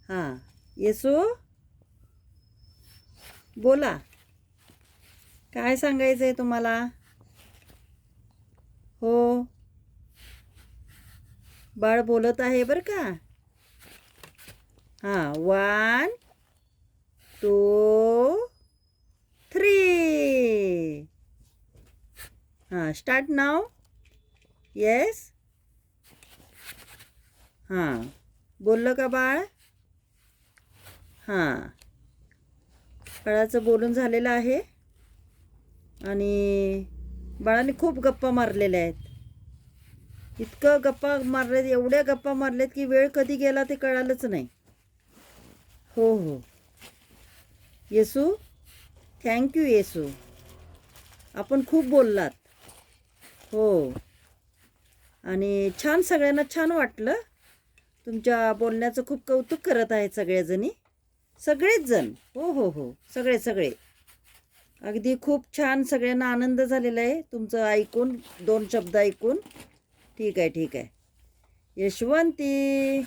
हां, येसू बोला. काय सांगायचं आहे तुम्हाला? हो, बाळ बोलत आहे बरं का. हां, 1 2 3. हां, स्टार्ट नाव. येस. हां, बोललं का बाळ? हां, बाळाचं बोलून झालेलं आहे आणि बाळाने खूप गप्पा मारलेल्या आहेत. इतकं गप्पा मारलेत, एवढ्या गप्पा मारलेत की वेळ कधी गेला ते कळालंच नाही. हो हो, येसू, थँक्यू येसू. आपण खूप बोललात. हो, आणि छान, सगळ्यांना छान वाटलं. तुमच्या बोलण्याचं खूप कौतुक करत आहेत सगळेजणी. सगळेच जण. हो हो हो, सगळे सगळे. अगदी खूप छान, सगळ्यांना आनंद झालेला आहे तुमचं ऐकून, 2 शब्द ऐकून. ठीक आहे ठीक आहे. यशवंती.